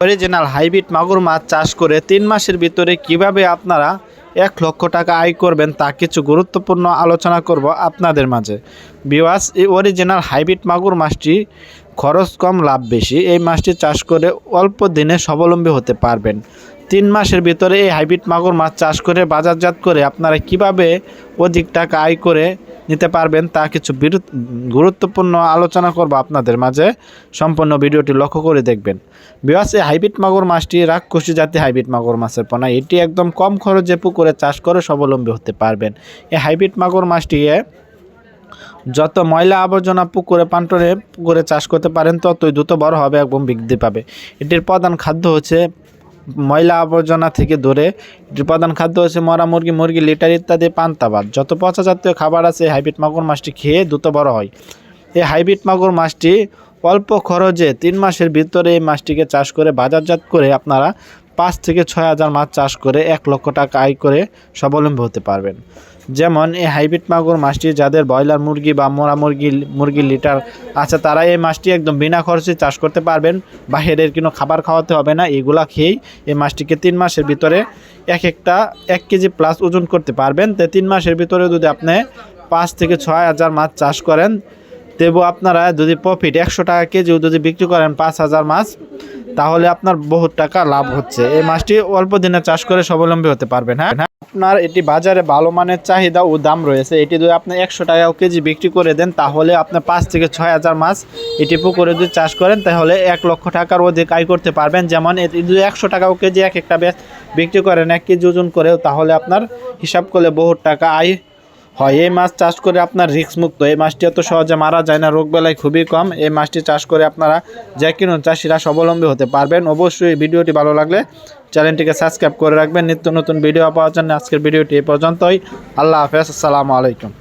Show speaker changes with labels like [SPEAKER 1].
[SPEAKER 1] Original hybrid মাগুর মাছ চাষ করে 3 মাসের ভিতরে কিভাবে আপনারা 1 লক্ষ টাকা আয় করবেন তা কিছু গুরুত্বপূর্ণ আলোচনা করব আপনাদের মাঝে। ভিউয়ার্স, এই অরিজিনাল হাইব্রিড মাগুর মাছটি খরচ কম লাভ বেশি। এই মাছটি চাষ করে অল্প দিনে স্বাবলম্বী হতে পারবেন। 3 মাসের ভিতরে এই হাইব্রিড মাগুর মাছ চাষ করে বাজারজাত করে আপনারা কিভাবে অধিক টাকা আয় করে নিতে পারবেন তা কিছু গুরুত্বপূর্ণ আলোচনা করব আপনাদের মাঝে। সম্পূর্ণ ভিডিওটি লক্ষ্য করে দেখবেন। ভিউয়ার্স, এই হাইব্রিড মাগুর মাছটি রাক্ষসী জাতি হাইব্রিড মাগুর মাছের পোনা। এটি একদম কম খরচে পুকুরে চাষ করে স্বাবলম্বী হতে পারবেন। এই হাইব্রিড মাগুর মাছটিকে যত ময়লা আবর্জনা পুকুরে পান্টনে পুকুরে চাষ করতে পারেন ততই দ্রুত বড় হবে এবং বৃদ্ধি পাবে। এটির প্রধান খাদ্য হচ্ছে ময়লা আবর্জনা থেকে ধরে এটির প্রধান খাদ্য হচ্ছে মরা মুরগি লিটার ইত্যাদি পান্তা ভাত। যত পচা জাতীয় খাবার আছে হাইব্রিড মাগুর মাছটি খেয়ে দ্রুত বড় হয়। এই হাইব্রিড মাগুর মাছটি অল্প খরচে 3 মাসের ভিতরে এই মাছটিকে চাষ করে বাজারজাত করে আপনারা 5 থেকে 6 হাজার মাছ চাষ করে 1 লক্ষ টাকা আয় করে স্বাবলম্বী হতে পারবেন। যেমন এই হাইব্রিড মাগুর মাছটি যাদের ব্রয়লার মুরগি বা মোরা মুরগির লিটার আছে তারা এই মাছটি একদম বিনা খরচে চাষ করতে পারবেন। বাইরের কোনো খাবার খাওয়াতে হবে না। এগুলা খেয়েই এই মাছটিকে 3 মাসের ভিতরে 1 কেজি প্লাস ওজন করতে পারবেন। তো 3 মাসের ভিতরে যদি আপনি 5 থেকে 6 হাজার মাছ চাষ করেন তবু আপনারা যদি প্রফিট 100 টাকা কেজিও যদি বিক্রি করেন 5,000 মাছ, তাহলে আপনার বহুত টাকা লাভ হচ্ছে। এই মাছটি অল্প দিনে চাষ করে স্বাবলম্বী হতে পারবেন। হ্যাঁ, আপনার এটি বাজারে ভালো মানের চাহিদা ও দাম রয়েছে। এটি যদি আপনি 100 টাকা কেজি বিক্রি করে দেন তাহলে আপনি 5 থেকে 6 হাজার মাছ এটি পুকুরে যদি চাষ করেন তাহলে 1 লক্ষ টাকার অধিক আয় করতে পারবেন। যেমন এটি যদি 100 টাকা কেজি একটা বিক্রি করেন 1 কেজি ওজন করেও তাহলে আপনার হিসাব করলে বহুত টাকা আয় হয়। এই মাছ চাষ করে আপনার রিস্ক মুক্ত। এই মাছটি এত সহজে মারা যায় না, রোগবেলায় খুবই কম। এই মাছটি চাষ করে আপনারা যে কোনো চাষিরা স্বাবলম্বী হতে পারবেন। অবশ্যই ভিডিওটি ভালো লাগলে চ্যানেলটিকে সাবস্ক্রাইব করে রাখবেন নিত্য নতুন ভিডিও পাওয়ার জন্য। আজকের ভিডিওটি এই পর্যন্তই। আল্লাহ হাফেজ, আসসালামু আলাইকুম।